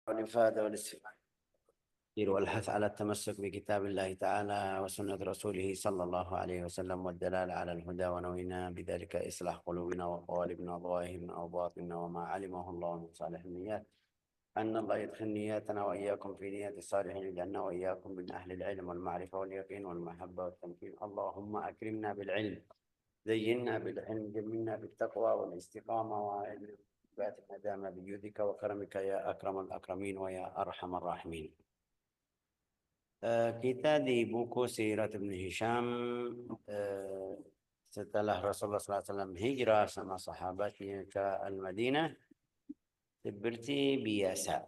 والإفادة والاستفادة والحث على التمسك بكتاب الله تعالى وسنة رسوله صلى الله عليه وسلم والدلالة على الهدى ونوينا بذلك إصلاح قلوبنا وقوالبنا وظواهرنا وباطننا وما علمه الله من صالح النيات أن الله يدخل نياتنا وإياكم في نيات الصالحين لأنه وإياكم من أهل العلم والمعرفة واليقين والمحبة والتمكين. اللهم أكرمنا بالعلم، زينا بالعلم، جملنا بالتقوى والاستقامة وإثبات الندامة بجودك وكرمك يا أكرم الأكرمين ويا أرحم الراحمين. Kita di buku Sirat Ibn Hisham setelah Rasulullah SAW hijrah sama sahabatnya ke Al-Madinah, seperti biasa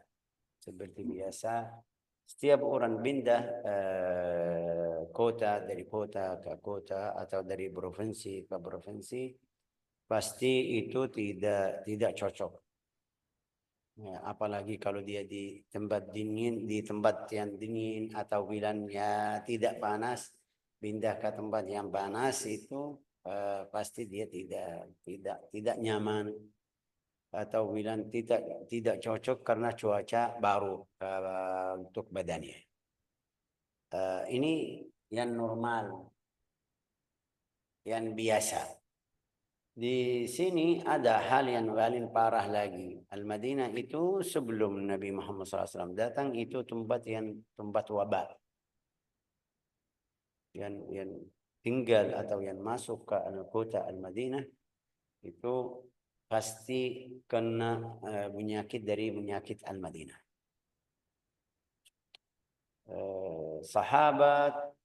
setiap orang pindah kota, dari kota ke kota atau dari provinsi ke provinsi, pasti itu tidak cocok. Ya, apalagi kalau dia di tempat dingin, di tempat yang dingin atau wilayahnya tidak panas, pindah ke tempat yang panas itu pasti dia tidak nyaman atau wilayah tidak cocok karena cuaca baru untuk badannya. Ini yang normal, yang biasa. Di sini ada hal yang paling parah lagi. Al-Madinah itu sebelum Nabi Muhammad SAW datang itu tempat wabah. Yang tinggal atau yang masuk ke kota Al-Madinah itu pasti kena penyakit dari penyakit Al-Madinah. Sahabat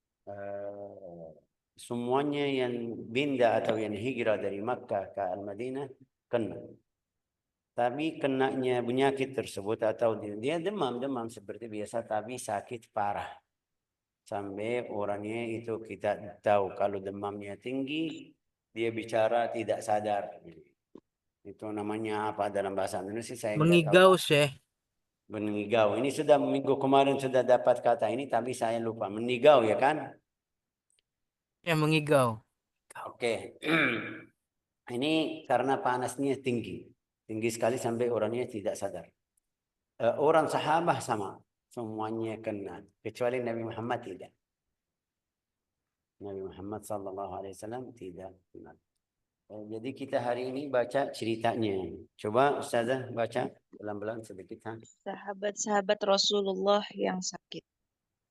semuanya yang pindah atau yang hijrah dari Makkah ke Al-Madinah kena. Tapi kenanya penyakit tersebut atau dia demam seperti biasa, tapi sakit parah. Sampai orangnya itu kita tahu kalau demamnya tinggi, dia bicara tidak sadar. Itu namanya apa dalam bahasa Indonesia? Saya Mengigau, Syekh. Mengigau. Ini sudah minggu kemarin sudah dapat kata ini, tapi saya lupa. Menigau ya kan? Ya, mengigau. Oke. Ini karena panasnya tinggi sekali sampai orangnya tidak sadar. Orang sahabat sama, semuanya kena, kecuali Nabi Muhammad tidak. Nabi Muhammad SAW tidak kena. Jadi kita hari ini baca ceritanya. Coba Ustazah baca pelan-pelan sedikit. Sahabat-sahabat Rasulullah yang sakit.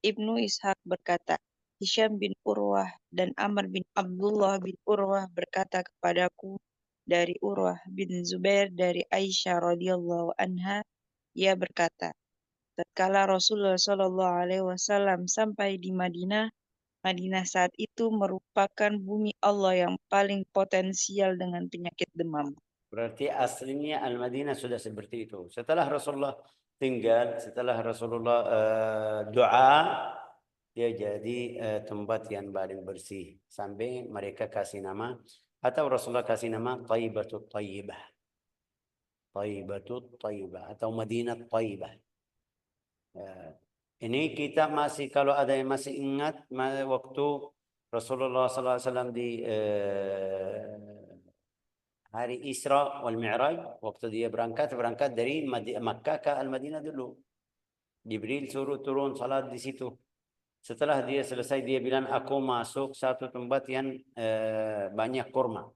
Ibnu Ishaq berkata, Hisham bin Urwah dan Amr bin Abdullah bin Urwah berkata kepadaku dari Urwah bin Zubair dari Aisyah radhiyallahu anha, ia berkata, tatkala Rasulullah Shallallahu alaihi wasallam sampai di Madinah, Madinah saat itu merupakan bumi Allah yang paling potensial dengan penyakit demam. Berarti aslinya Al-Madinah sudah seperti itu. Setelah Rasulullah tinggal, setelah Rasulullah doa, dia jadi tempat yang paling bersih. Sampai mereka kasih nama, atau Rasulullah kasih nama Thaibatut Thayyibah. Thaibatut Thayyibah atau Madinah Thayyibah. Ini kita masih, kalau ada yang masih ingat waktu Rasulullah SAW di hari Isra wal Mi'raj, waktu dia berangkat dari Makkah ke Al-Madinah dulu. Jibril suruh turun salat di situ. Setelah dia selesai, dia bilang, aku masuk satu tempat yang banyak kurma.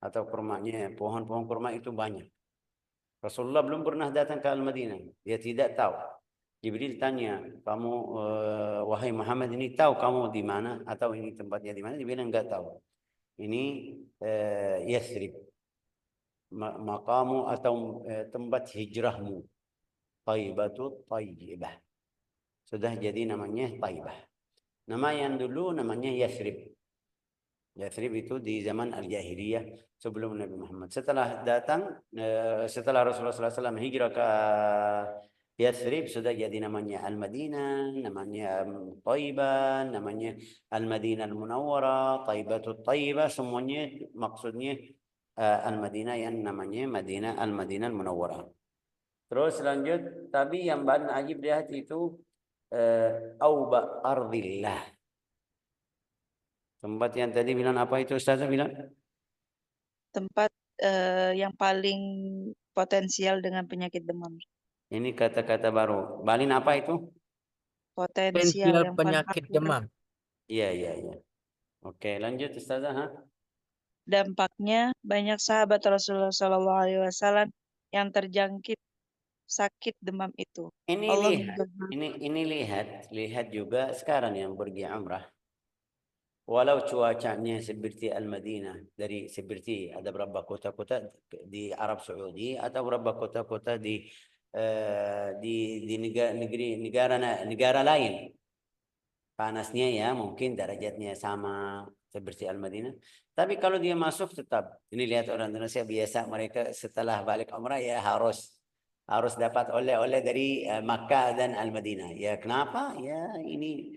Atau kurmanya, pohon-pohon kurma itu banyak. Rasulullah belum pernah datang ke Al-Madinah. Dia tidak tahu. Jibril tanya, kamu wahai Muhammad, ini tahu kamu di mana atau ini tempatnya di mana? Dia bilang enggak tahu. Ini Yathrib, maqamu atau tempat hijrahmu. Thaibatut Thayyibah. Sudah jadi namanya Thaibah. Nama yang dulu namanya Yathrib. Yathrib itu di zaman Al-Jahiliyah sebelum Nabi Muhammad. Setelah datang, setelah Rasulullah SAW hijrah ke Yathrib, sudah jadi namanya Al-Madinah, namanya Thaibah, namanya Al-Madinah Al-Munawwarah, Thaibatut Thayyibah, semuanya maksudnya Al-Madinah yang namanya Al-Madinah Al-Munawwarah. Terus lanjut, tapi yang paling ajib lihat itu Auba Ardillah. Tempat yang tadi bilang apa itu Ustazah bilang? Tempat yang paling potensial dengan penyakit demam. Ini kata-kata baru. Balin apa itu? Potensial yang paling penyakit akurat. demam. Iya, iya, iya. Oke, lanjut Ustazah. Ha? Dampaknya banyak sahabat Rasulullah SAW yang terjangkit sakit demam itu. Ini Allah lihat, ini lihat juga sekarang yang pergi umrah. Walau cuacanya seperti Al-Madinah, dari seperti ada beberapa kota-kota di Arab Saudi atau beberapa kota-kota di negara lain. Panasnya ya mungkin derajatnya sama seperti Al-Madinah. Tapi kalau dia masuk tetap, ini lihat orang Indonesia biasa mereka setelah balik umrah ya harus dapat oleh-oleh dari Makkah dan Al-Madinah. Ya kenapa? Ya ini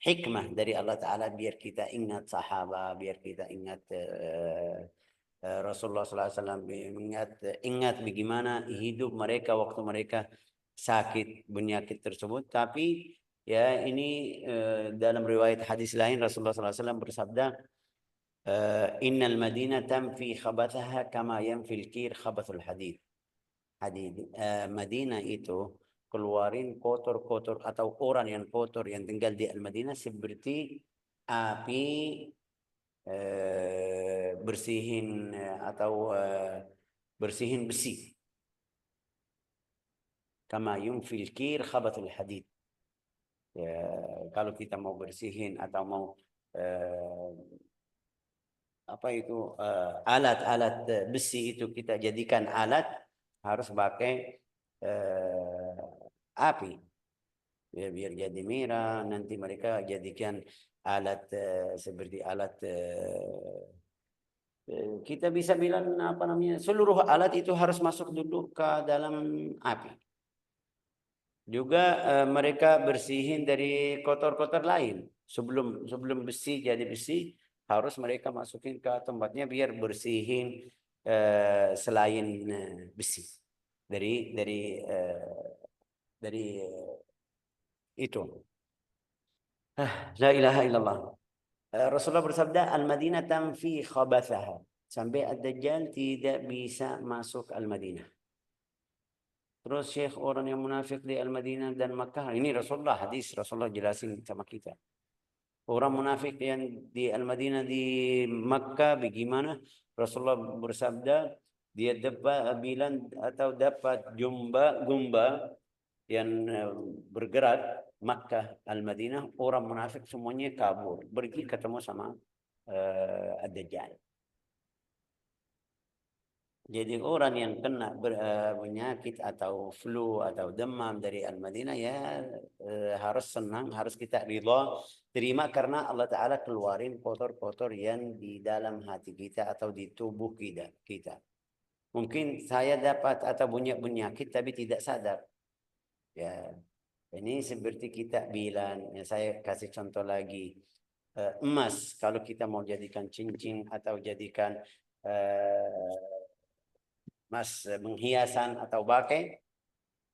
hikmah dari Allah Ta'ala biar kita ingat sahabat, biar kita ingat Rasulullah SAW, ingat bagaimana hidup mereka waktu mereka sakit penyakit tersebut. Tapi ya ini dalam riwayat hadis lain Rasulullah SAW bersabda, Innal Madinah tamfi khabathaha kama yanfil kir khabathul hadid. Madinah itu keluarin kotor-kotor atau orang yang kotor yang tinggal di Al-Madinah seperti api bersihin atau bersihin besi. Kama yunfil kir khabathul hadid. Ya, kalau kita mau bersihin atau mau apa itu alat-alat besi itu kita jadikan alat harus pakai api ya, biar jadi merah. Nanti mereka jadikan alat seperti alat kita bisa bilang apa namanya, seluruh alat itu harus masuk dulu ke dalam api. Juga mereka bersihin dari kotor-kotor lain sebelum besi jadi besi, harus mereka masukin ke tempatnya biar bersihin selain besi dari itu. La ilaha illallah. Rasulullah bersabda, Al-Madinah tamfi khabathaha. Sampai Ad-Dajjal tidak bisa masuk Al-Madinah. Terus Syekh, orang yang munafik di Al-Madinah dan Makkah, ini Rasulullah, hadis Rasulullah jelasin sama kita. Orang munafik yang di Al-Madinah di Makkah bagaimana? Rasulullah bersabda, dia dapat bilang atau dapat gumba yang bergerak Makkah Al-Madinah, orang munafik semuanya kabur, pergi ketemu sama Ad-Dajjal. Jadi orang yang kena penyakit atau flu atau demam dari Al-Madinah ya harus senang, harus kita ridha, terima karena Allah Ta'ala keluarin kotor-kotor yang di dalam hati kita atau di tubuh kita. Mungkin saya dapat atau punya penyakit tapi tidak sadar. Ya, ini seperti kita bilang, ya saya kasih contoh lagi, emas kalau kita mau jadikan cincin atau jadikan emas menghiasan atau pakai,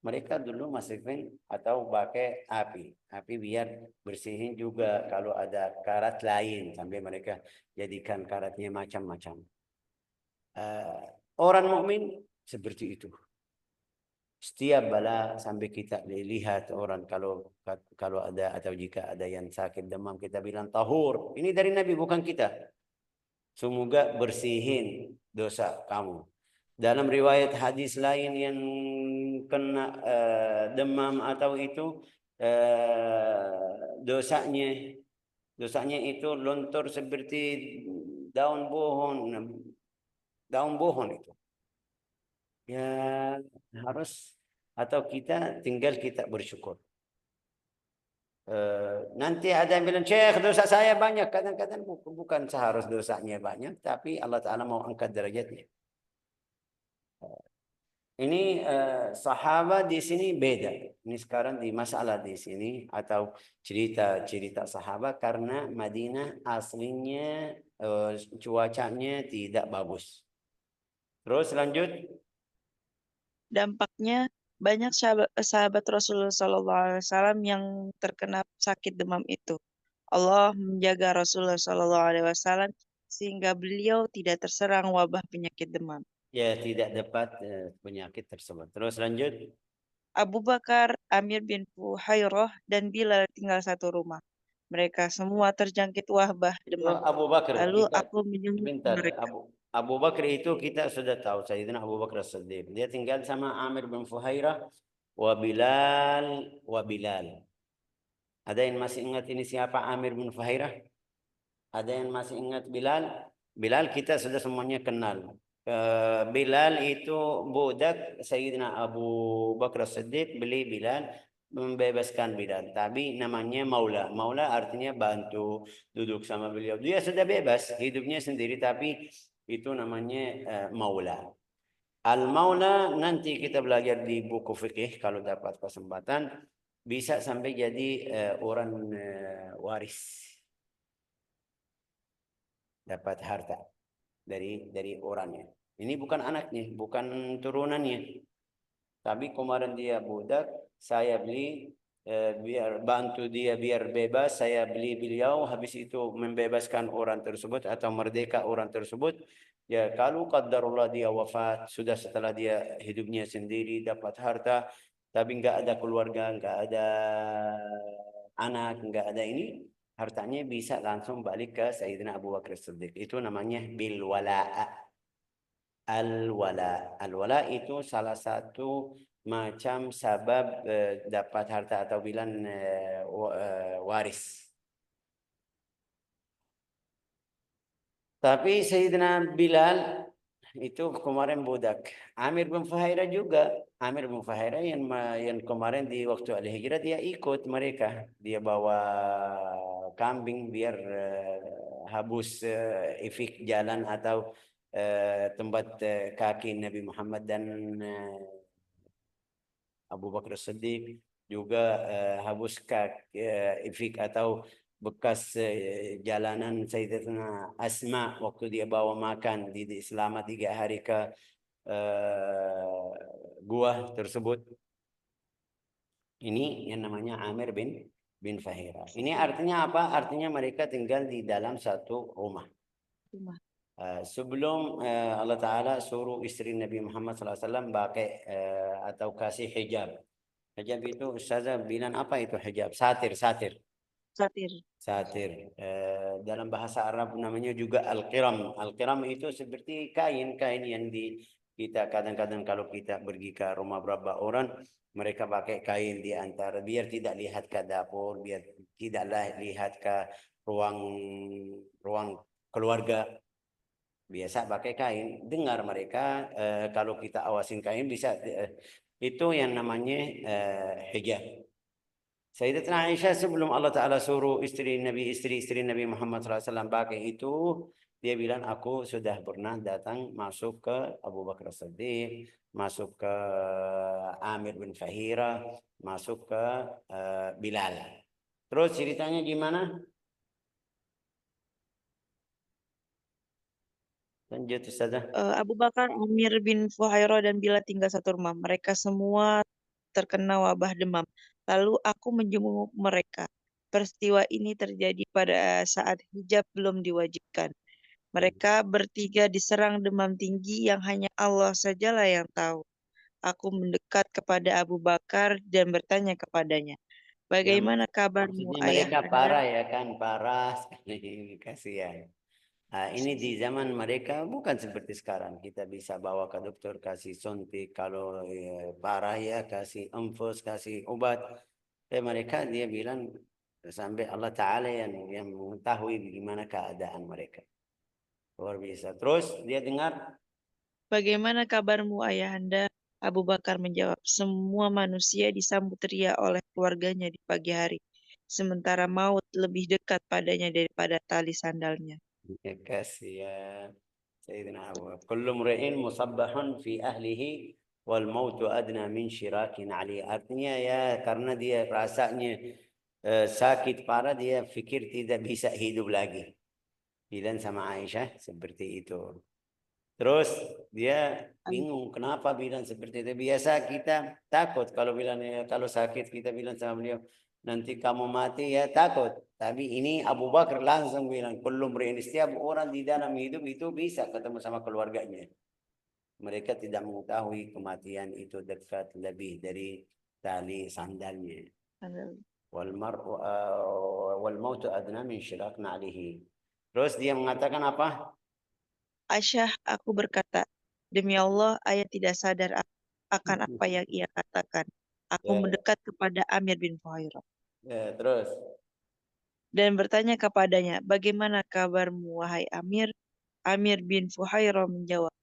mereka dulu masukin atau pakai api biar bersihin juga kalau ada karat lain, sampai mereka jadikan karatnya macam-macam. Orang mukmin seperti itu. Setiap bala sampai kita lihat orang kalau ada atau jika ada yang sakit demam kita bilang tahur. Ini dari Nabi bukan kita. Semoga bersihin dosa kamu. Dalam riwayat hadis lain yang kena demam atau itu dosanya itu lontor seperti daun pohon itu. Ya harus atau kita tinggal kita bersyukur. Nanti ada yang bilang, Syekh dosa saya banyak. Kadang-kadang bukan seharus dosanya banyak, tapi Allah Ta'ala mau angkat derajatnya. Ini sahabat di sini beda. Ini sekarang di masalah di sini atau cerita sahabat karena Madinah aslinya cuacanya tidak bagus. Terus lanjut. Dampaknya banyak sahabat Rasulullah SAW yang terkena sakit demam itu. Allah menjaga Rasulullah SAW sehingga beliau tidak terserang wabah penyakit demam. Ya tidak dapat penyakit tersebut. Terus lanjut. Abu Bakar, Amir bin Fuhairah, dan Bilal tinggal satu rumah. Mereka semua terjangkit wabah demam. Abu Bakar Lalu kita aku menjenguk sebentar. mereka. Abu Bakar itu kita sudah tahu, Sayyidina Abu Bakar As-Siddiq. Dia tinggal sama Amir bin Fuhairah wa Bilal. Ada yang masih ingat ini siapa Amir bin Fuhairah? Ada yang masih ingat Bilal? Bilal kita sudah semuanya kenal. Bilal itu budak Sayyidina Abu Bakar As-Siddiq, beli Bilal, membebaskan Bilal. Tapi namanya Maula. Maula artinya bantu, duduk sama beliau. Dia sudah bebas, hidupnya sendiri, tapi itu namanya Maula. Al-Maula nanti kita belajar di buku fikih kalau dapat kesempatan, bisa sampai jadi orang waris, dapat harta dari orangnya. Ini bukan anaknya, bukan turunannya. Tapi kemarin dia budak, saya beli biar bantu dia biar bebas, saya beli beliau, habis itu membebaskan orang tersebut atau merdeka orang tersebut. Ya kalau qadarullah dia wafat, sudah setelah dia hidupnya sendiri, dapat harta, tapi nggak ada keluarga, nggak ada anak, nggak ada ini, hartanya bisa langsung balik ke Sayyidina Abu Bakar Siddiq. Itu namanya bil wala'a. Al-wala. Al-wala itu salah satu macam sabab dapat harta atau bilan waris. Tapi Sayyidina Bilal itu kemarin budak. Amir bin Fuhairah juga. Amir bin Fuhairah yang kemarin di waktu Al-Hijrah dia ikut mereka. Dia bawa kambing biar habus ifik jalan atau tempat kaki Nabi Muhammad dan Abu Bakar Siddiq, juga habus ifik atau bekas jalanan Sayyidatina Asma waktu dia bawa makan selama 3 hari ke gua tersebut. Ini yang namanya Amir bin Fahira. Ini artinya apa? Artinya mereka tinggal di dalam satu rumah. Sebelum Allah Ta'ala suruh istri Nabi Muhammad SAW pakai atau kasih hijab. Hijab itu Ustazah bilang apa itu hijab? Satir. Satir. Dalam bahasa Arab namanya juga al-qiram. Al-qiram itu seperti kain yang kita kadang-kadang kalau kita pergi ke rumah berapa orang, mereka pakai kain di antara biar tidak lihat ke dapur, biar tidak lihat ke ruang keluarga. Biasa pakai kain. Dengar mereka kalau kita awasin kain bisa itu yang namanya hijab. Sayyidatina Aisyah sebelum Allah Ta'ala suruh istri Nabi Muhammad SAW pakai itu, dia bilang aku sudah pernah datang masuk ke Abu Bakar Siddiq, masuk ke Amir bin Fahira, masuk ke Bilal. Terus ceritanya gimana? Lanjut Ustazah. Abu Bakar, Amir bin Fuhairah, dan Bilal tinggal satu rumah. Mereka semua terkena wabah demam. Lalu aku menjenguk mereka. Peristiwa ini terjadi pada saat hijab belum diwajibkan. Mereka bertiga diserang demam tinggi yang hanya Allah sajalah yang tahu. Aku mendekat kepada Abu Bakar dan bertanya kepadanya, Yang "Bagaimana kabarmu, maksudnya ayah mereka Anda?" parah ya kan, parah sekali kasihan. Ini di zaman mereka bukan seperti sekarang. Kita bisa bawa ke dokter, kasih suntik. Kalau parah ya kasih infus, kasih obat. Mereka dia bilang sampai Allah Ta'ala yang mengetahui bagaimana keadaan mereka. Luar biasa. Terus dia dengar. "Bagaimana kabarmu, ayahanda?" Abu Bakar menjawab, "Semua manusia disambut ria oleh keluarganya di pagi hari, sementara maut lebih dekat padanya daripada tali sandalnya." Ya kasihan. Sayyidina Abu Bakar. Kullu mri'in musabbahun fi ahlihi wal mautu adna min syirakin ali. Artinya ya karena dia rasanya sakit parah, dia fikir tidak bisa hidup lagi. Bilang sama Aisyah seperti itu. Terus dia bingung kenapa bilang seperti itu. Biasa kita takut kalau bilang kalau sakit kita bilang sama beliau nanti kamu mati ya takut. Tapi ini Abu Bakar langsung bilang kullu mri'in, setiap orang di dalam hidup itu bisa ketemu sama keluarganya. Mereka tidak mengetahui kematian itu dekat lebih dari tali sandalnya. Adalah. Wal mautu adna min syirak na'lihi. Terus dia mengatakan apa? Aisyah, aku berkata, demi Allah, ayah tidak sadar akan apa yang ia katakan. Aku Ya, mendekat kepada Amir bin Fuhairah ya, terus. dan bertanya kepadanya, bagaimana kabarmu, wahai Amir? Amir bin Fuhairah menjawab,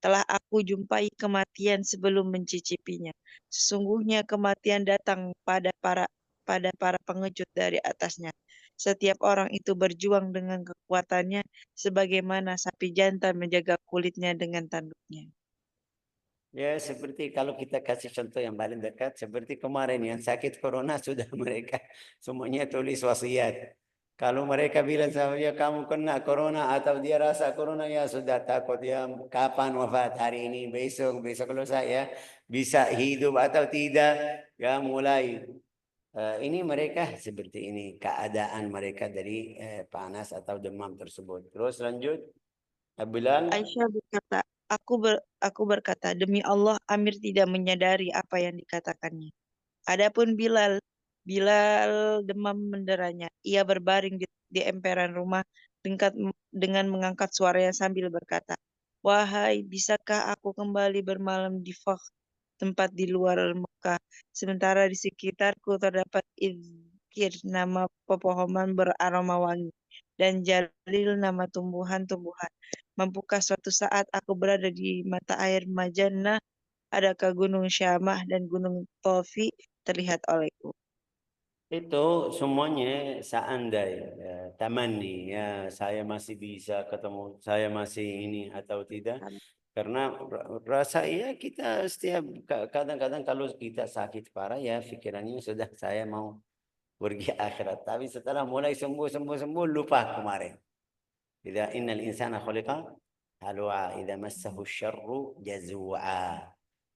telah aku jumpai kematian sebelum mencicipinya. Sesungguhnya kematian datang pada para pengecut dari atasnya. Setiap orang itu berjuang dengan kekuatannya, sebagaimana sapi jantan menjaga kulitnya dengan tanduknya. Ya, seperti kalau kita kasih contoh yang paling dekat, seperti kemarin yang sakit corona sudah mereka semuanya tulis wasiat. Kalau mereka bilang sama dia, kamu kena corona atau dia rasa corona, ya sudah takut ya kapan wafat, hari ini, besok, besok kalau saya bisa hidup atau tidak, ya mulai. Ini mereka seperti ini keadaan mereka dari panas atau demam tersebut. Terus lanjut, Bilal. Aisyah berkata, aku berkata, demi Allah, Amir tidak menyadari apa yang dikatakannya. Adapun Bilal demam menderanya. Ia berbaring di emperan rumah dengan mengangkat suaranya sambil berkata, wahai, bisakah aku kembali bermalam di Fakh, tempat di luar Mekah, sementara di sekitarku terdapat izkir, nama pepohonan beraroma wangi, dan jalil, nama tumbuhan-tumbuhan. Mampukah suatu saat aku berada di mata air Majannah, adakah gunung Syamah dan gunung Tofi terlihat olehku? Itu semuanya seandai tamani ya saya masih bisa ketemu, saya masih ini atau tidak. Karena rasa ya kita setiap kadang-kadang kalau kita sakit parah ya pikirannya sudah saya mau pergi akhirat. Tapi setelah mulai sembuh lupa kemarin. Idza innal insana khuliqa halwa idza massahu syarru jazua.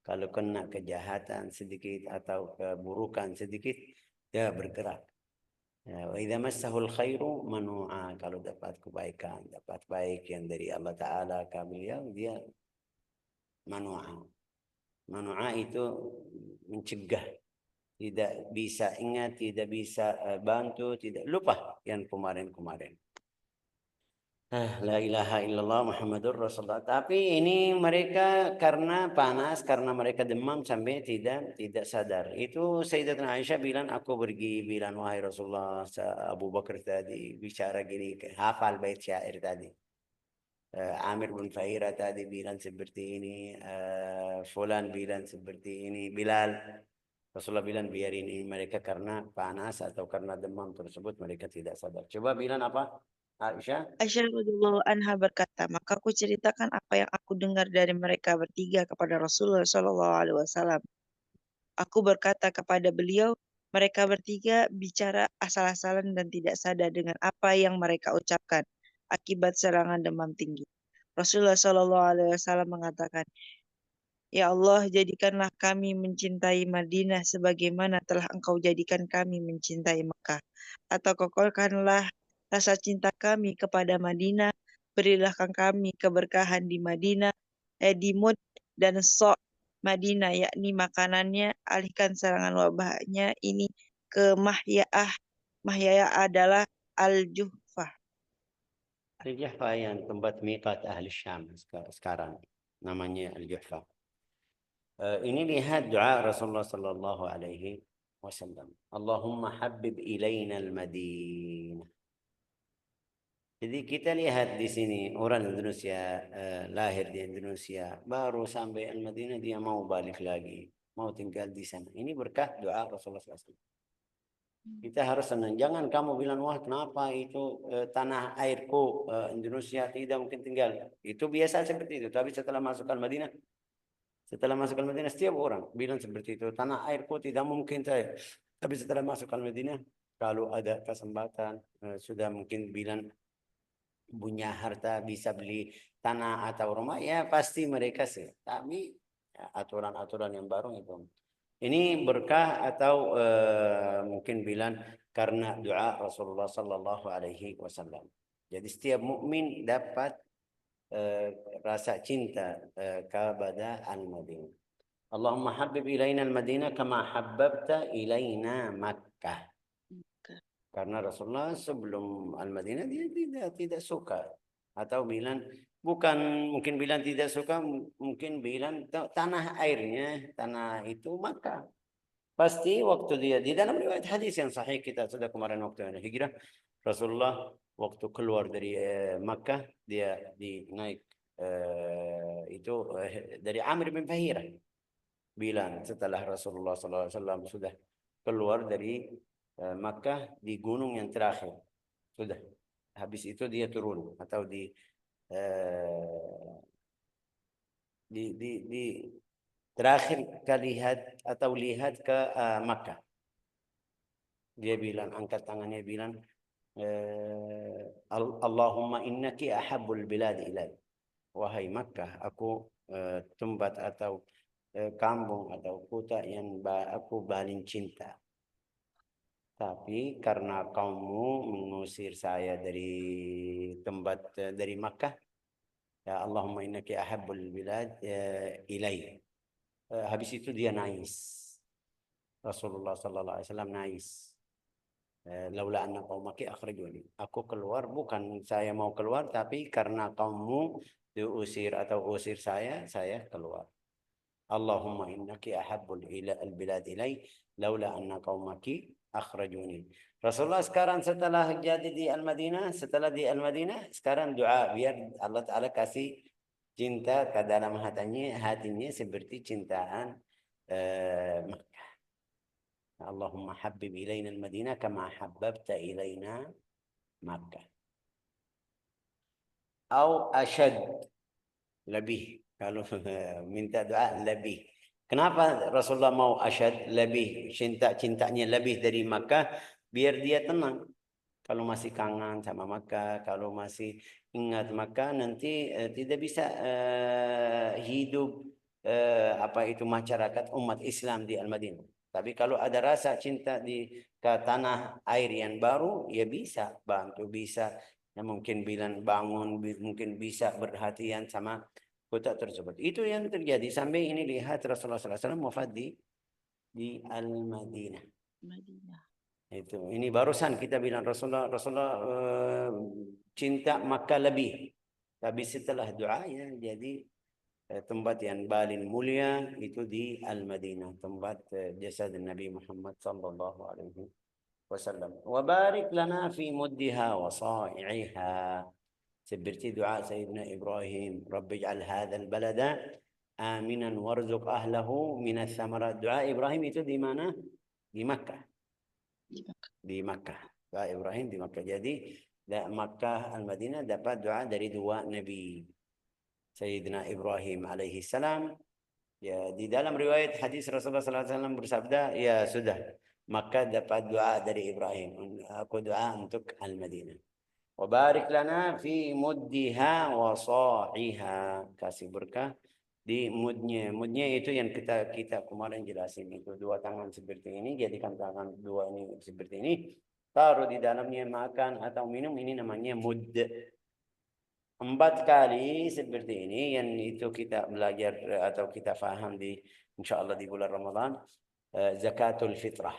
Kalau kena kejahatan sedikit atau keburukan sedikit, dia bergerak. Ya, wa idza massahul khairu manu'a. Kalau dapat kebaikan, dapat baik yang dari Allah Ta'ala kami, ya dia manu'a. Manu'a itu mencegah, tidak bisa ingat, tidak bisa bantu, tidak lupa yang kemarin-kemarin. La ilaha illallah Muhammadur Rasulullah. Tapi ini mereka karena panas, karena mereka demam sampai tidak sadar. Itu Sayyidatuna Aisyah bilang, aku pergi bilang, wahai Rasulullah, Abu Bakar tadi bicara gini, hafal bait syair tadi. Amir bin Fahira tadi bilang seperti ini, Fulan bilang seperti ini, Bilal. Rasulullah bilang biar ini mereka karena panas atau karena demam tersebut mereka tidak sadar. Coba bilang apa? Aisyah. Aisyah radhiyallahu anha berkata, maka aku ceritakan apa yang aku dengar dari mereka bertiga kepada Rasulullah Shallallahu Alaihi Wasallam. Aku berkata kepada beliau, mereka bertiga bicara asal-asalan dan tidak sadar dengan apa yang mereka ucapkan akibat serangan demam tinggi. Rasulullah Shallallahu Alaihi Wasallam mengatakan, ya Allah, jadikanlah kami mencintai Madinah sebagaimana telah Engkau jadikan kami mencintai Mekah. Atau kokolkanlah rasa cinta kami kepada Madinah, berilah kami keberkahan di Madinah, di Mud dan Sok Madinah, yakni makanannya, alihkan serangan wabahnya ini ke Mahyaah. Mahyaah adalah Al-Juhfah. Al-Juhfa yang tempat miqat ahli Syam sekarang namanya Al-Juhfa. Ini lihat doa Rasulullah sallallahu alaihi wasallam. Allahumma habib ilaina al-Madinah. Jadi kita lihat di sini orang Indonesia lahir di Indonesia baru sampai Al-Madinah dia mau balik lagi, mau tinggal di sana. Ini berkah doa Rasulullah SAW. Kita harus senang. Jangan kamu bilang, wah kenapa itu tanah airku Indonesia tidak mungkin tinggal. Itu biasa seperti itu. Tapi setelah masuk Al-Madinah, setiap orang bilang seperti itu. Tanah airku tidak mungkin saya. Tapi setelah masuk Al-Madinah, kalau ada kesempatan, sudah mungkin bilang punya harta bisa beli tanah atau rumah, ya pasti mereka sih. Tapi aturan-aturan yang baru itu. Ini berkah atau mungkin bilang karena doa Rasulullah Sallallahu Alaihi Wasallam. Jadi setiap mukmin dapat rasa cinta kepada Al-Madinah. Allahumma habib ilaina al-Madinah kama habbabta ilaina Makkah. Karena Rasulullah sebelum Al-Madinah dia tidak suka, atau bilang bukan mungkin bilang tidak suka, mungkin bilang tanah airnya, tanah itu Makkah. Pasti waktu dia di dalam riwayat hadis yang sahih kita sudah kemarin waktu hijrah, Rasulullah waktu keluar dari Makkah dia naik dari Amr bin Fahirah, bilang setelah Rasulullah SAW sudah keluar dari Makkah di gunung yang terakhir, sudah habis itu dia turun atau terakhir kali lihat ke Makkah, dia bilang, angkat tangannya bilang, Allahumma innaki ahabbul bilad ilai, wahai Makkah, aku tempat atau kampung atau kota yang aku paling cinta. Tapi karena kamu mengusir saya dari Makkah, ya Allahumma innaki ahabbul bilad ilai. Habis itu dia nangis. Rasulullah sallallahu alaihi wasallam nangis. Laula anna qaumaki akhrajuni. Aku keluar bukan saya mau keluar, tapi karena kamu diusir atau usir saya keluar. Allahumma innaki ahabbul bilad ilai laula anna qaumaki akhrajuni. Rasulullah sekarang setelah jadi di Al-Madinah, sekarang doa biar Allah Ta'ala kasih cinta ke dalam hatinya seperti cintaan Makkah. Allahumma habib ilaina al-Madinah kama habbabta ilaina Makkah. Atau asyad, lebih. Kalau minta doa lebih. Kenapa Rasulullah mau asyad, lebih, cintanya lebih dari Makkah, biar dia tenang. Kalau masih kangen sama Makkah, kalau masih ingat Makkah, nanti tidak bisa hidup masyarakat umat Islam di Al-Madinah. Tapi kalau ada rasa cinta ke tanah air yang baru, ya bisa bantu, bisa ya mungkin bilang bangun, mungkin bisa berhatian sama kota tersebut. Itu yang terjadi sampai ini lihat Rasulullah SAW wafat di Al-Madinah. Itu ini barusan kita bilang Rasulullah cinta Makkah lebih. Tapi setelah doa ya jadi tempat yang paling mulia itu di Al-Madinah, tempat jasad Nabi Muhammad sallallahu alaihi wasallam. Wa barik lana fi muddiha wa sa'iha. Seperti doa Sayyidina Ibrahim, Rabbi ij'al hadzal balada aminan warzuq ahlahu minas samarat. Doa Ibrahim itu di mana? Di Makkah. Di Makkah. Doa Ibrahim di Makkah. Jadi Makkah Al-Madinah dapat doa dari dua nabi. Sayyidina Ibrahim alaihi salam. Ya, di dalam riwayat hadis Rasulullah sallallahu alaihi wasallam bersabda, ya sudah, Makkah dapat doa dari Ibrahim. Aku doa untuk Al-Madinah. Wa barik lana fi muddiha wa sa'iha. Kasih berkah di mudnya. Mudnya itu yang kita kemarin jelasin, itu dua tangan seperti ini, jadikan tangan dua ini seperti ini, taruh di dalamnya makan atau minum, ini namanya mud. 4 kali seperti ini yang itu kita belajar atau kita faham insyaallah di bulan Ramadan, zakatul fitrah.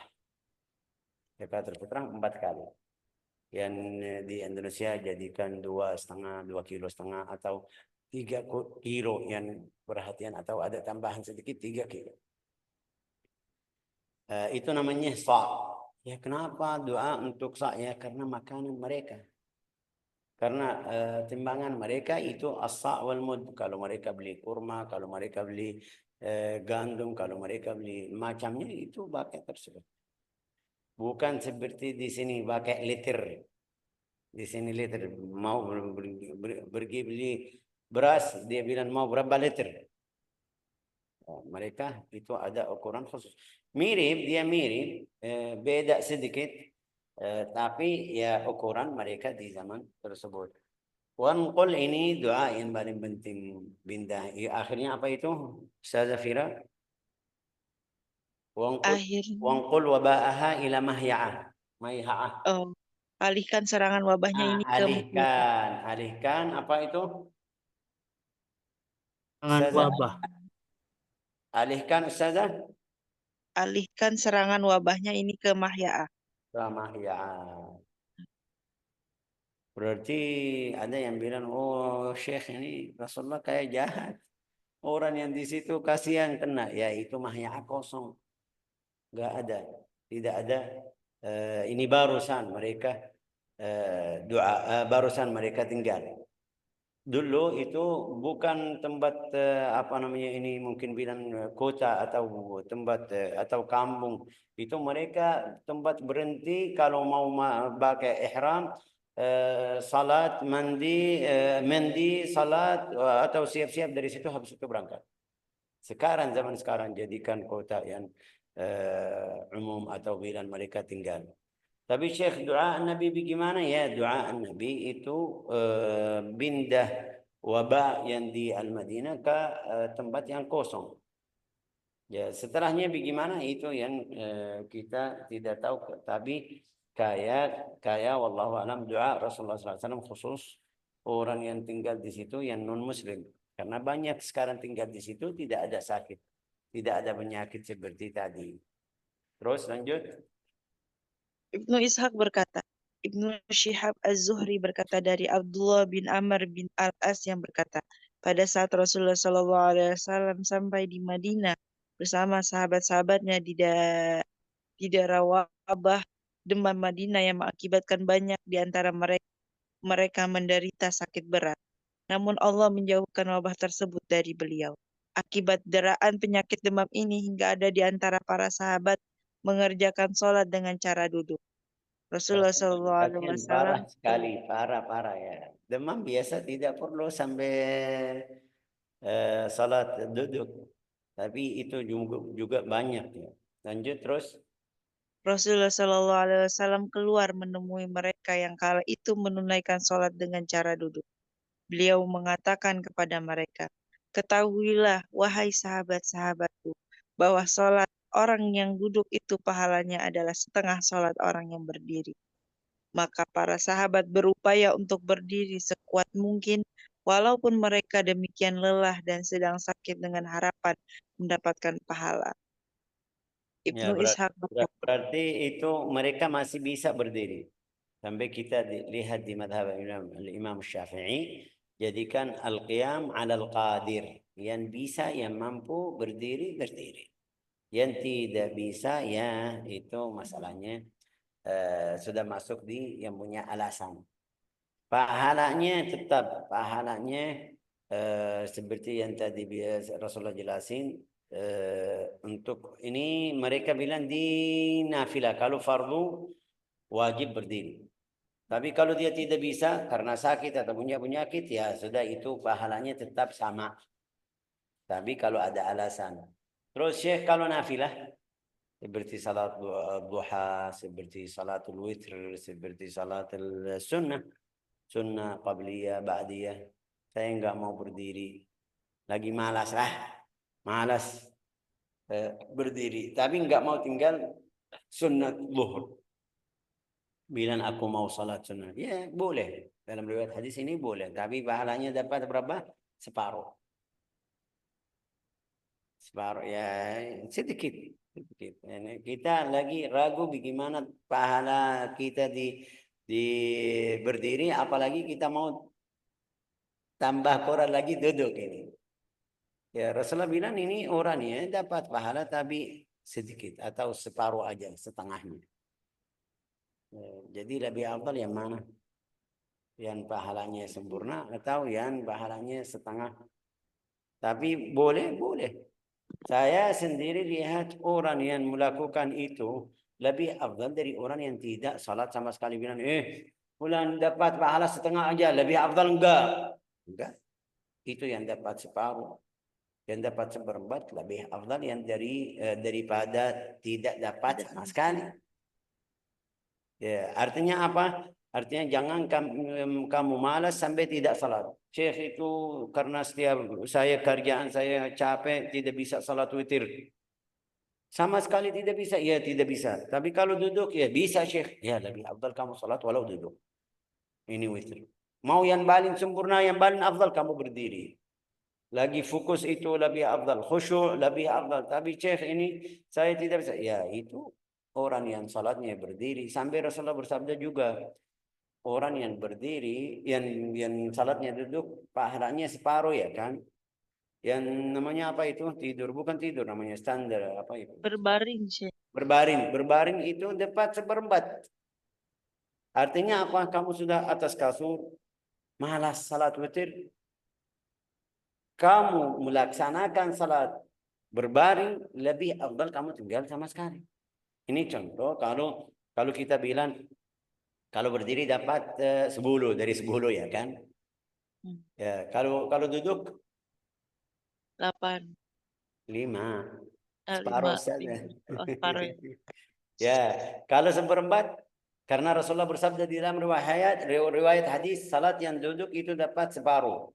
Zakatul fitrah 4 kali. Yang di Indonesia jadikan 2,5 kilo setengah atau 3 kilo yang perhatian, atau ada tambahan sedikit 3 kilo. Itu namanya sa'. Ya kenapa doa untuk sa'? Ya karena makanan mereka. Karena timbangan mereka itu as-sa' wal mud. Kalau mereka beli kurma, kalau mereka beli gandum, kalau mereka beli macamnya, itu pakai tersebut. Bukan seperti di sini pakai liter. Di sini liter, mau pergi beli beras, dia bilang mau berapa liter. Mereka itu ada ukuran khusus. Dia mirip, beda sedikit, tapi ya ukuran mereka di zaman tersebut. Wanqul, ini doa yang paling penting bindah. Akhirnya apa itu? Ustazah Fira? Wanqul waba'aha ila mahya'ah. Oh, alihkan serangan wabahnya ini ke alihkan apa itu? Jangan wabah. Alihkan Ustazah. Alihkan serangan wabahnya ini ke Mahya'ah. Ramahya'ah. Berarti ada yang bilang, oh Syekh ini Rasulullah kayak jahat. Orang yang di situ kasihan kena. Ya itu Mahya'ah kosong. Nggak ada. Tidak ada. Ini barusan mereka barusan mereka tinggal. Dulu itu bukan tempat apa namanya ini mungkin bilang kota atau tempat atau kampung. Itu mereka tempat berhenti kalau mau pakai ihram, salat, mandi, salat atau siap-siap dari situ habis itu berangkat. Sekarang zaman sekarang jadikan kota yang umum atau bilang mereka tinggal. Tapi Syekh doa Nabi bagaimana ya? Doa Nabi itu pindah wabah yang di Al-Madinah ke tempat yang kosong. Ya, setelahnya bagaimana itu yang kita tidak tahu. Tapi kaya wallahu alam doa Rasulullah SAW khusus orang yang tinggal di situ yang non Muslim. Karena banyak sekarang tinggal di situ tidak ada sakit, tidak ada penyakit seperti tadi. Terus lanjut. Ibnu Ishaq berkata, Ibnu Syihab Az-Zuhri berkata dari Abdullah bin Amr bin Al-As yang berkata, pada saat Rasulullah SAW sampai di Madinah bersama sahabat-sahabatnya di daerah wabah demam Madinah yang mengakibatkan banyak di antara mereka menderita sakit berat. Namun Allah menjauhkan wabah tersebut dari beliau. Akibat deraan penyakit demam ini hingga ada di antara para sahabat mengerjakan sholat dengan cara duduk. Rasulullah Shallallahu Alaihi Pasien parah Wasallam sekali, parah ya. Demam biasa tidak perlu sampai salat duduk, tapi itu juga banyak ya. Lanjut terus. Rasulullah Shallallahu Alaihi Wasallam keluar menemui mereka yang kala itu menunaikan sholat dengan cara duduk. Beliau mengatakan kepada mereka, ketahuilah wahai sahabat-sahabatku, bahwa sholat orang yang duduk itu pahalanya adalah setengah sholat orang yang berdiri. Maka para sahabat berupaya untuk berdiri sekuat mungkin, walaupun mereka demikian lelah dan sedang sakit dengan harapan mendapatkan pahala. Ya, Ibnu Ishaq berkata, berarti itu mereka masih bisa berdiri. Sampai kita lihat di madhab Imam Syafi'i, jadikan al-qiyam ala al-qadir. Yang bisa, yang mampu berdiri, berdiri. Yang tidak bisa, ya itu masalahnya sudah masuk di yang punya alasan. Pahalanya tetap, pahalanya seperti yang tadi Rasulullah jelasin, untuk ini mereka bilang di nafilah. Kalau fardu wajib berdiri. Tapi kalau dia tidak bisa karena sakit atau punya penyakit, ya sudah itu pahalanya tetap sama. Tapi kalau ada alasan. Terus Syekh kalau nafilah seperti salat duha, seperti salatul witr, seperti salatul sunnah qabliyah, ba'diyah. Saya enggak mau berdiri. Lagi malas malas berdiri. Tapi enggak mau tinggal sunnah zuhur. Bilang aku mau salat sunnah. Ya boleh. Dalam riwayat hadis ini boleh. Tapi pahalanya dapat berapa? Separuh. Separuh ya sedikit. Sedikit. Kita lagi ragu bagaimana pahala kita di berdiri. Apalagi kita mau tambah kurang lagi duduk ini. Ya Rasulullah bilang ini orang ya dapat pahala tapi sedikit atau separuh aja, setengahnya. Jadi lebih afdal yang mana? Yang pahalanya sempurna atau yang pahalanya setengah? Tapi boleh. Saya sendiri lihat orang yang melakukan itu lebih afdal dari orang yang tidak salat sama sekali. Bilang, bulan dapat pahala setengah aja, lebih afdal enggak? Enggak. Itu yang dapat separuh. Yang dapat seperempat lebih afdal yang daripada tidak dapat sama sekali. Ya, artinya apa? Artinya jangan kamu malas sampai tidak salat. Syekh itu karena setiap kerjaan saya capek tidak bisa salat witir. Sama sekali tidak bisa. Ya tidak bisa. Tapi kalau duduk ya bisa Syekh. Ya lebih afdal kamu salat walau duduk. Ini witir. Mau yang paling sempurna, yang paling afdal kamu berdiri. lagi fokus itu lebih afdal, khusyuk lebih afdal. Tapi Syekh ini saya tidak bisa. Ya itu orang yang salatnya berdiri. Sampai Rasulullah bersabda juga, orang yang berdiri, yang salatnya duduk, pahalanya separuh ya kan? Yang namanya apa itu? Tidur, bukan tidur namanya standar apa itu? Berbaring, Syekh. Berbaring, berbaring itu dapat seperempat. Artinya apa? Kamu sudah atas kasur, malas salat witir, kamu melaksanakan salat berbaring lebih afdal kamu tinggal sama sekali. Ini contoh kalau kalau kita bilang kalau berdiri dapat 10 dari 10 ya kan? Ya, kalau duduk 8, 5 5, separuh saja. 5. Oh, separuh ya. Ya, kalau seperempat karena Rasulullah bersabda di dalam riwayat hadis salat yang duduk itu dapat separuh.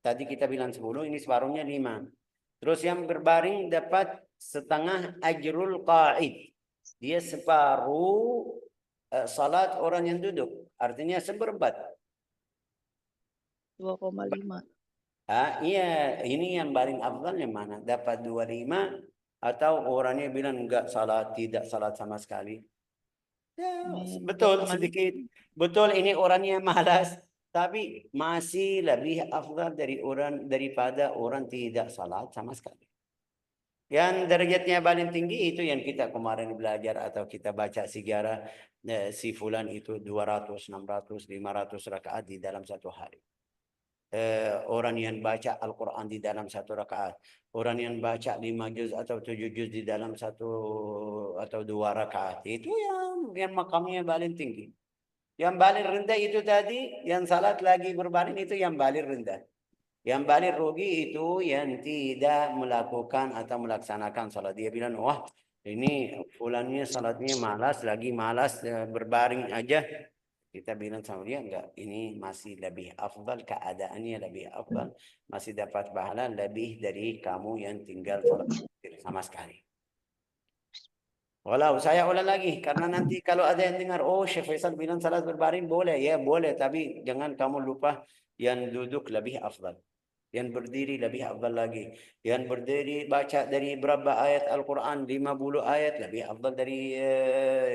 Tadi kita bilang 10, ini separuhnya 5. Terus yang berbaring dapat setengah ajrul qa'id. Dia separuh salat orang yang duduk. Artinya seperempat. 2,5. Iya, ini yang paling afdal yang mana? Dapat 25 atau orangnya bilang enggak salat, tidak salat sama sekali. Ya, betul 2,5. sedikit. Betul ini orangnya malas, tapi masih lebih afdal daripada orang tidak salat sama sekali. Yang derajatnya paling tinggi itu yang kita kemarin belajar atau kita baca sejarah si fulan itu 200, 600, 500 rakaat di dalam satu hari. Orang yang baca Al-Quran di dalam satu rakaat. Orang yang baca 5 juz atau 7 juz di dalam satu atau 2 rakaat. Itu yang makamnya paling tinggi. Yang paling rendah itu tadi, yang salat lagi berbaring itu yang paling rendah. Yang paling rugi itu yang tidak melakukan atau melaksanakan salat. Dia bilang, wah ini fulannya salatnya malas, lagi malas berbaring aja. Kita bilang sama dia, enggak, ini masih lebih afdal, keadaannya lebih afdal. Masih dapat pahala lebih dari kamu yang tinggal salat sama sekali. Walau saya ulang lagi, karena nanti kalau ada yang dengar, oh Syekh Faisal bilang salat berbaring boleh. Ya boleh, tapi jangan kamu lupa yang duduk lebih afdal. Yang berdiri lebih afdal lagi. Yang berdiri baca dari berapa ayat Al-Quran, 50 ayat lebih afdal dari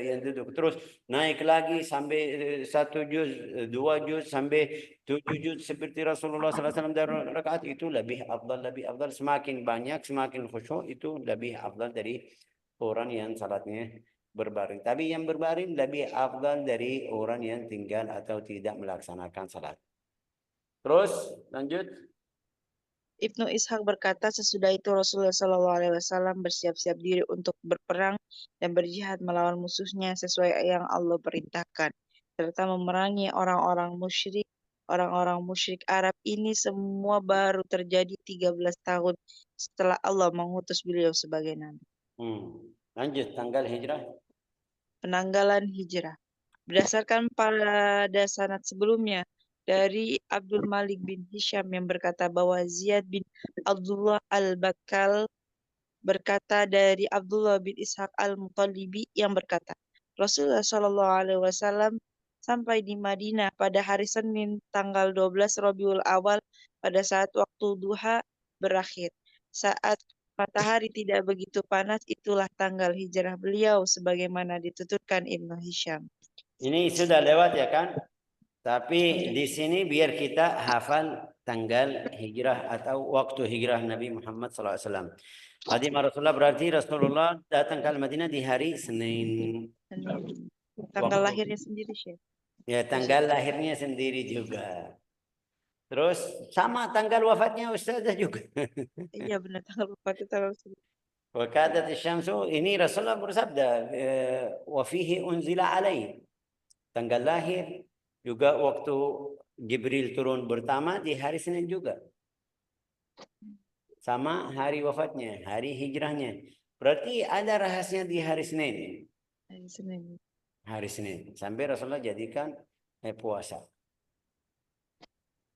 yang duduk. Terus naik lagi sampai 1 juz, 2 juz, sampai 7 juz seperti Rasulullah SAW dari rakaat itu lebih afdal, lebih afdal. Semakin banyak, semakin khusyuk itu lebih afdal dari orang yang salatnya berbaring. Tapi yang berbaring lebih afdal dari orang yang tinggal atau tidak melaksanakan salat. Terus lanjut. Ibnu Ishaq berkata, sesudah itu Rasulullah SAW bersiap-siap diri untuk berperang dan berjihad melawan musuhnya sesuai yang Allah perintahkan, serta memerangi orang-orang musyrik. Orang-orang musyrik Arab ini semua baru terjadi 13 tahun setelah Allah mengutus beliau sebagai nabi. Lanjut tanggal hijrah. Penanggalan hijrah. Berdasarkan pada sanad sebelumnya, dari Abdul Malik bin Hisham yang berkata bahwa Ziyad bin Abdullah al-Bakal berkata dari Abdullah bin Ishaq al-Muttalibi yang berkata, Rasulullah Shallallahu Alaihi Wasallam sampai di Madinah pada hari Senin tanggal 12 Rabiul Awal pada saat waktu duha berakhir. Saat matahari tidak begitu panas, itulah tanggal hijrah beliau sebagaimana dituturkan Ibnu Hisham. Ini sudah lewat ya kan? Tapi di sini biar kita hafal tanggal hijrah atau waktu hijrah Nabi Muhammad SAW. Tadi Rasulullah berarti Rasulullah datang ke Madinah di hari Senin. Tanggal lahirnya sendiri, Syekh. Ya, tanggal lahirnya sendiri juga. Terus sama tanggal wafatnya Ustazah juga. Iya benar, tanggal wafatnya tanggal sendiri. Wakadat syamsu, ini Rasulullah bersabda, wa fihi unzila alaih. Tanggal lahir juga waktu Jibril turun pertama di hari Senin juga. Sama hari wafatnya, hari hijrahnya. Berarti ada rahasia di hari Senin. Hari Senin. Hari Senin. Sampai Rasulullah jadikan puasa.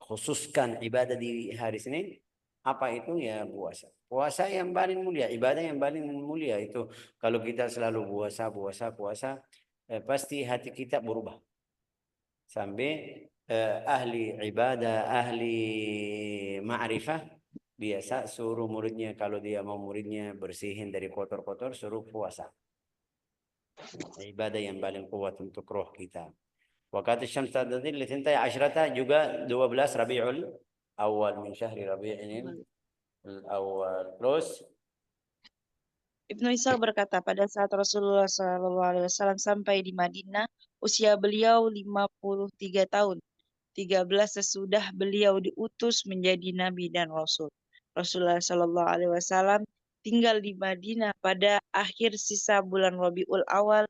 Khususkan ibadah di hari Senin. Apa itu? Ya puasa. Puasa yang paling mulia. Ibadah yang paling mulia itu. Kalau kita selalu puasa. Pasti hati kita berubah. Sampai ahli ibadah, ahli ma'rifah biasa suruh muridnya, kalau dia mau muridnya bersihin dari kotor-kotor, suruh puasa. Ibadah yang paling kuat untuk roh kita. Waqat syams tadhil li 12 juga 12 Rabiul Awal min syahri Rabi'il Awal. Terus Ibnu Ishaq berkata, pada saat Rasulullah SAW sampai di Madinah, usia beliau 53 tahun. 13 sesudah beliau diutus menjadi nabi dan rasul. Rasulullah SAW tinggal di Madinah pada akhir sisa bulan Rabiul Awal,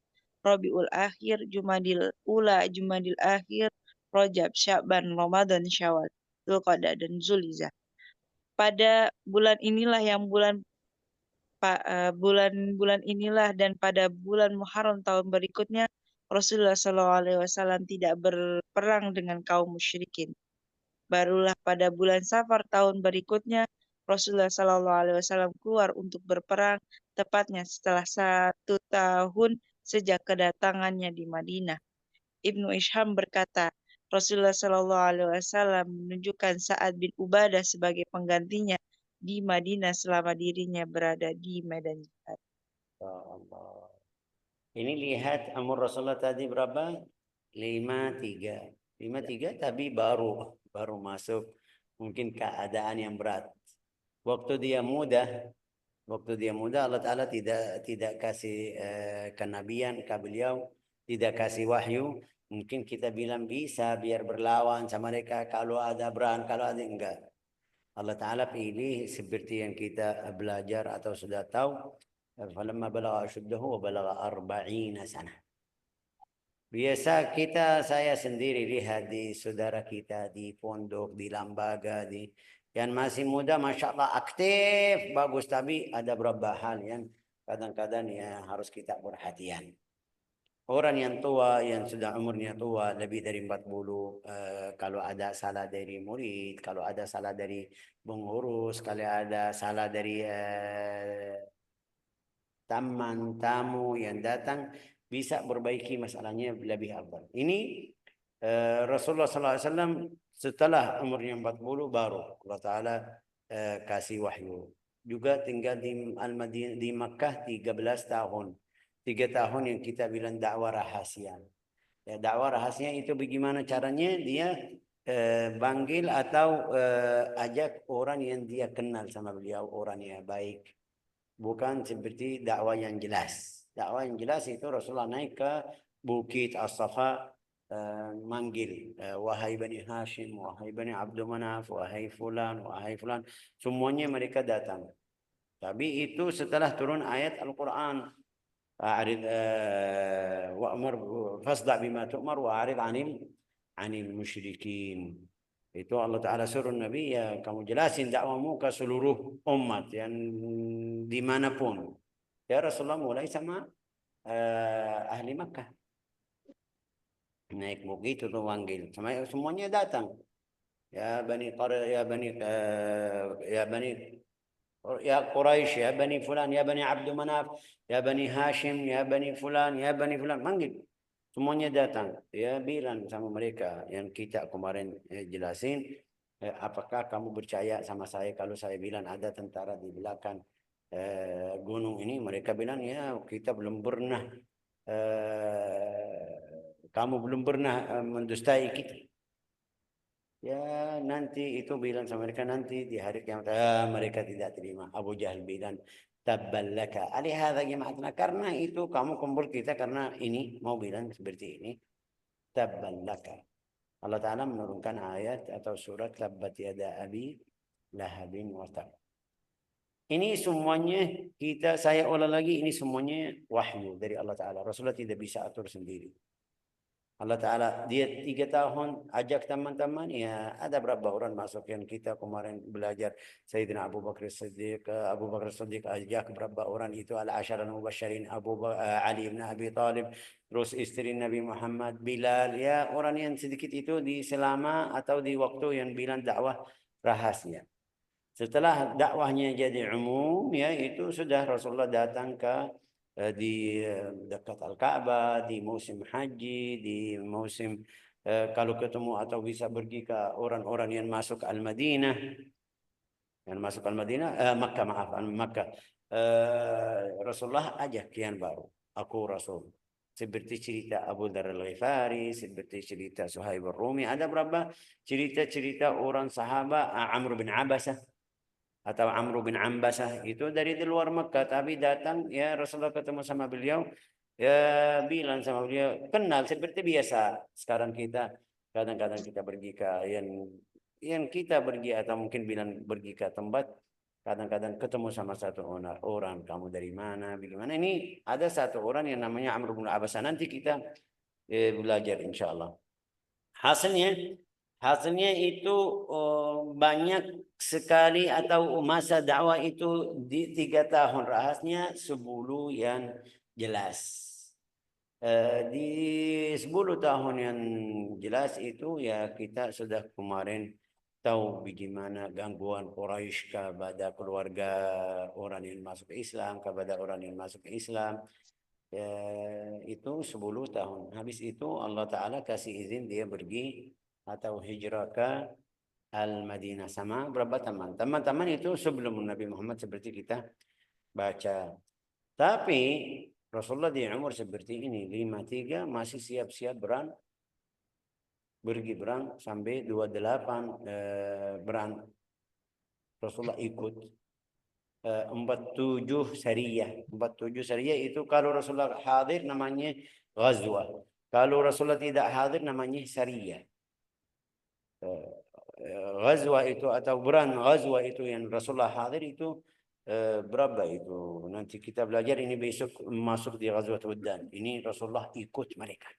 Rabiul Akhir, Jumadil Ula, Jumadil Akhir, Rajab, Sya'ban, Ramadan, Syawal, Dzulqa'dah dan Zulhijjah. Pada bulan inilah yang bulan inilah dan pada bulan Muharram tahun berikutnya Rasulullah SAW tidak berperang dengan kaum musyrikin. Barulah pada bulan Safar tahun berikutnya Rasulullah SAW keluar untuk berperang, tepatnya setelah 1 tahun sejak kedatangannya di Madinah. Ibnu Isham berkata, Rasulullah SAW menunjukkan Sa'ad bin Ubadah sebagai penggantinya di Madinah selama dirinya berada di medan jihad. ya Allah. Ini lihat umur Rasulullah tadi berapa? 53. 53 tapi baru masuk mungkin keadaan yang berat. Waktu dia muda Allah Ta'ala tidak kasih kenabian ke beliau, tidak kasih wahyu. Mungkin kita bilang bisa biar berlawan sama mereka kalau ada berang, kalau ada enggak. Allah Ta'ala pilih seperti yang kita belajar atau sudah tahu. Falamma balagha ashuddahu wa balagha 40 sana. Biasa saya sendiri lihat di saudara kita di pondok, di lembaga, yang masih muda, Masya Allah aktif, bagus. Tapi ada beberapa hal yang kadang-kadang ya harus kita perhatian. Orang yang tua, yang sudah umurnya tua, lebih dari 40, kalau ada salah dari murid, kalau ada salah dari pengurus, kalau ada salah dari teman, tamu yang datang, bisa perbaiki masalahnya lebih afdal. Ini Rasulullah SAW setelah umurnya 40 baru Allah Ta'ala kasih wahyu. Juga tinggal di Al-Madinah, di Makkah 13 tahun. 3 tahun yang kita bilang dakwah rahasia. Ya, dakwah rahasia itu bagaimana caranya? Dia panggil atau ajak orang yang dia kenal sama beliau, orang yang baik. Bukan seperti dakwah yang jelas. Dakwah yang jelas itu Rasulullah naik ke Bukit As-Safa, manggil, wahai Bani Hashim, wahai Bani Abdul Manaf, wahai fulan, semuanya mereka datang. Tapi itu setelah turun ayat Al-Quran, a'rid wa'mur fasda' bima tu'mar wa'rid 'anil musyrikin. Itu Allah Ta'ala suruh Nabi, ya kamu jelasin dakwamu ke seluruh umat yang dimanapun. Ya Rasulullah mulai sama ahli Makkah. Naik bukit itu manggil. Semuanya datang. Ya Bani ya Quraisy, ya Bani Fulan, ya Bani Abdul Manaf, ya Bani Hashim, ya Bani Fulan, ya Bani Fulan. Manggil. Semuanya datang. Ya bilang sama mereka yang kita kemarin jelasin. Apakah kamu percaya sama saya kalau saya bilang ada tentara di belakang gunung ini? Mereka bilang, ya kita belum pernah, kamu belum pernah mendustai kita. Ya nanti itu bilang sama mereka, nanti di hari kiamat mereka tidak terima. Abu Jahal bilang, tabballaka alihadza jama'atna, karena itu kamu kumpul kita karena ini, mau bilang seperti ini. Tabballaka. Allah Ta'ala menurunkan ayat atau surat Tabbat yada abi lahabin wa tab. Ini semuanya saya ulang lagi, ini semuanya wahyu dari Allah Ta'ala. Rasulullah tidak bisa atur sendiri. Allah Ta'ala, dia 3 tahun ajak teman-teman, ya ada berapa orang masuk yang kita kemarin belajar. Sayyidina Abu Bakar Siddiq ajak berapa orang itu, al-ashara al-mubashirin, Ali bin Abi Talib, terus istri Nabi Muhammad, Bilal, ya orang yang sedikit itu di selama atau di waktu yang bilang dakwah rahasia. Setelah dakwahnya jadi umum, ya itu sudah Rasulullah datang ke di dekat Al-Ka'bah, di musim haji, di musim kalau ketemu atau bisa pergi ke orang-orang yang masuk Al-Madinah. Yang masuk Al-Madinah, Makkah, maaf, Makkah. Rasulullah ajak kian baru. Aku Rasul. Seperti cerita Abu Dzar Al-Ghifari, seperti cerita Suhaib Ar-Rumi. Ada berapa cerita-cerita orang sahabat, Amr bin Abbasah atau Amr bin Ambasah, itu dari di luar Mekah, tapi datang ya Rasulullah ketemu sama beliau, ya bilang sama beliau, kenal seperti biasa. Sekarang kita kadang-kadang kita pergi ke yang kita pergi atau mungkin bilang pergi ke tempat, kadang-kadang ketemu sama satu orang, kamu dari mana, bagaimana. Ini ada satu orang yang namanya Amr bin Abbasah, nanti kita belajar insya Allah. Hasilnya itu banyak sekali, atau masa dakwah itu di 3 tahun, rahasnya 10 yang jelas. Di 10 tahun yang jelas itu ya kita sudah kemarin tahu bagaimana gangguan Quraisy kepada keluarga orang yang masuk Islam, kepada orang yang masuk Islam. Itu 10 tahun. Habis itu Allah Ta'ala kasih izin dia pergi atau hijrah ke Al-Madinah sama berapa teman. Teman-teman itu sebelum Nabi Muhammad seperti kita baca. Tapi Rasulullah di umur seperti ini, 53, masih siap-siap pergi berang sampai 28 berang. Rasulullah ikut 47 syariah. 47 syariah itu kalau Rasulullah hadir namanya ghazwah. Kalau Rasulullah tidak hadir namanya syariah. Ghazwah itu atau berang ghazwah itu yang Rasulullah hadir itu berapa itu? Nanti kita belajar, ini besok masuk di ghazwat Uddan. Ini Rasulullah ikut mereka.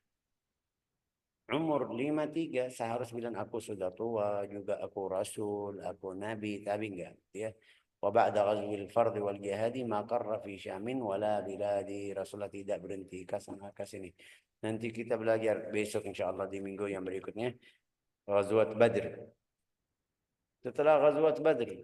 Umur 53 saya harus bilang aku sudah tua, juga aku rasul, aku nabi, tapi enggak ya. Wa ba'da ghazwil fard wal jihad ma qarra fi syamin wala biladi. Rasulullah tidak berhenti ke sana ke sini. Nanti kita belajar besok insyaallah di minggu yang berikutnya ghazwat Badr. Setelah ghazwat Badr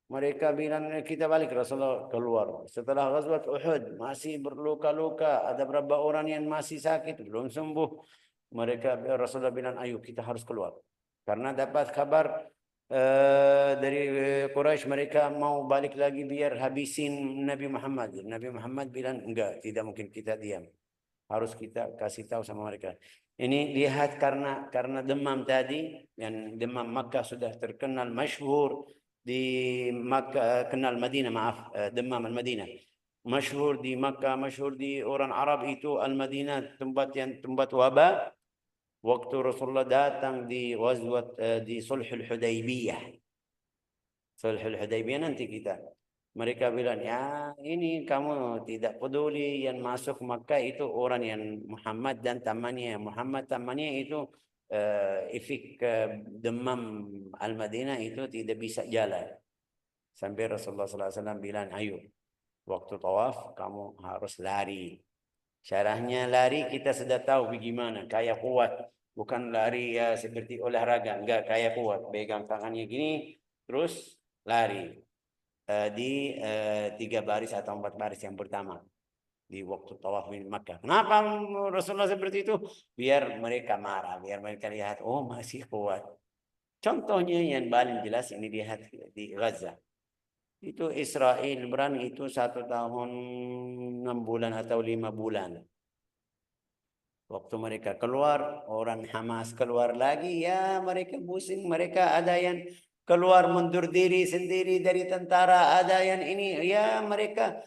mereka bilang kita balik, Rasulullah keluar. Setelah ghazwat Uhud masih berluka-luka, ada beberapa orang yang masih sakit belum sembuh. Mereka Rasulullah bilang ayo kita harus keluar, karena dapat kabar dari Quraisy mereka mau balik lagi biar habisin Nabi Muhammad. Nabi Muhammad bilang enggak, tidak mungkin kita diam, harus kita kasih tahu sama mereka. Ini lihat karena demam tadi, yang demam Makkah sudah terkenal masyhur di Makkah, kenal Madinah, maaf, demam Al-Madinah masyhur di Makkah, masyhur di orang Arab itu Al-Madinah, tempat wabah. Waktu Rasulullah datang di ghazwat di Sulhul Hudaybiyah. Sulhul Hudaybiyah nanti kita. Mereka bilang, ya ini kamu tidak peduli yang masuk Makkah itu orang yang Muhammad dan temannya. Muhammad temannya itu efek demam Al-Madinah itu tidak bisa jalan. Sampai Rasulullah SAW bilang, ayo waktu tawaf kamu harus lari. Syarahnya lari kita sudah tahu bagaimana, kayak kuat. Bukan lari ya seperti olahraga, enggak, kayak kuat. Pegang tangannya gini, terus lari. Di 3 baris atau 4 baris yang pertama. Di waktu tawaf di Makkah. Kenapa Rasulullah seperti itu? Biar mereka marah, biar mereka lihat, oh masih kuat. Contohnya yang paling jelas ini lihat di Gaza. Itu Israel berang itu 1 tahun 6 bulan atau 5 bulan. Waktu mereka keluar, orang Hamas keluar lagi, ya mereka pusing. Mereka ada yang keluar mundur diri sendiri dari tentara, ada yang ini, ya mereka.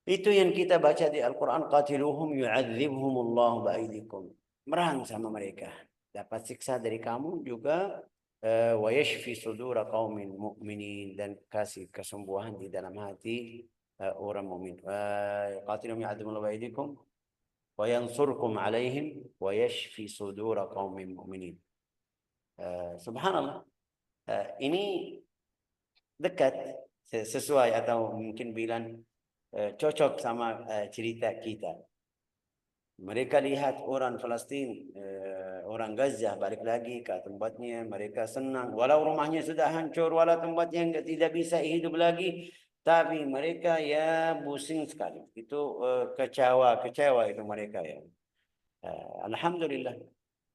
Itu yang kita baca di Al-Quran, qatiluhum yu'adzibhumullahu ba'aidikum. Merang sama mereka. Dapat siksa dari kamu juga. Wa yashfi sudura qaumin mu'minin, dan kasih kesembuhan di dalam hati orang mukmin. Qatilhum ya'adzibhumullahu ba'aidikum wa yansurkum alaihim wa yashfi sudura qaumin mu'minin. Subhanallah. Ini dekat, sesuai atau mungkin bilang cocok sama cerita kita. Mereka lihat orang Palestin, orang Gaza balik lagi ke tempatnya, mereka senang. Walau rumahnya sudah hancur, walau tempatnya tidak bisa hidup lagi, tapi mereka ya pusing sekali. Itu kecewa itu mereka ya. Alhamdulillah.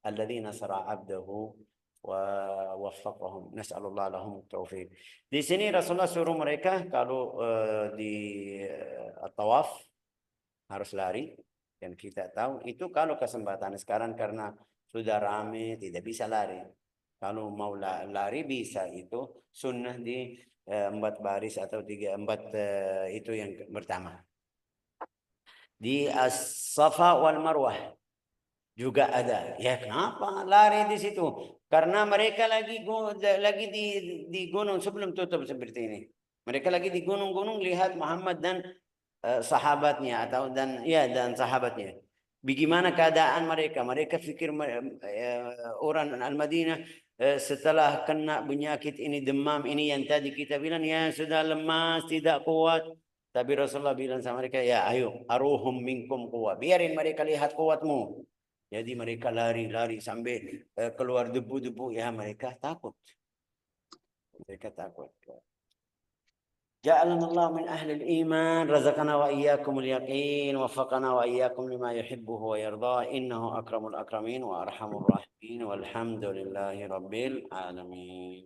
Alladzi nasara 'abdahu ووفقهم نسأل الله لهم التوفيق. Di sini Rasulullah suruh mereka kalau di tawaf harus lari, dan kita tahu itu kalau kesempatan. Sekarang karena sudah ramai tidak bisa lari. Kalau mau lari bisa, itu sunnah di 4 baris atau 4 itu yang pertama. Di As-Safa wal Marwah juga ada. Ya, kenapa lari di situ? Karena mereka lagi di gunung sebelum tutup seperti ini. Mereka lagi di gunung-gunung lihat Muhammad dan sahabatnya dan sahabatnya. Bagaimana keadaan mereka? Mereka pikir orang Al-Madinah setelah kena penyakit ini, demam ini yang tadi kita bilang ya sudah lemas, tidak kuat. Tapi Rasulullah bilang sama mereka, ya ayo, aruhum minkum kuat. Biarin mereka lihat kuatmu. Jadi mereka lari-lari sampai keluar debu-debu. Ya mereka takut. Mereka takut. جعلنا الله من أهل الإيمان رزقنا وإياكم اليقين وفقنا وإياكم لما يحبه ويرضاه إنه أكرم الأكرمين وأرحم الراحمين والحمد لله رب العالمين.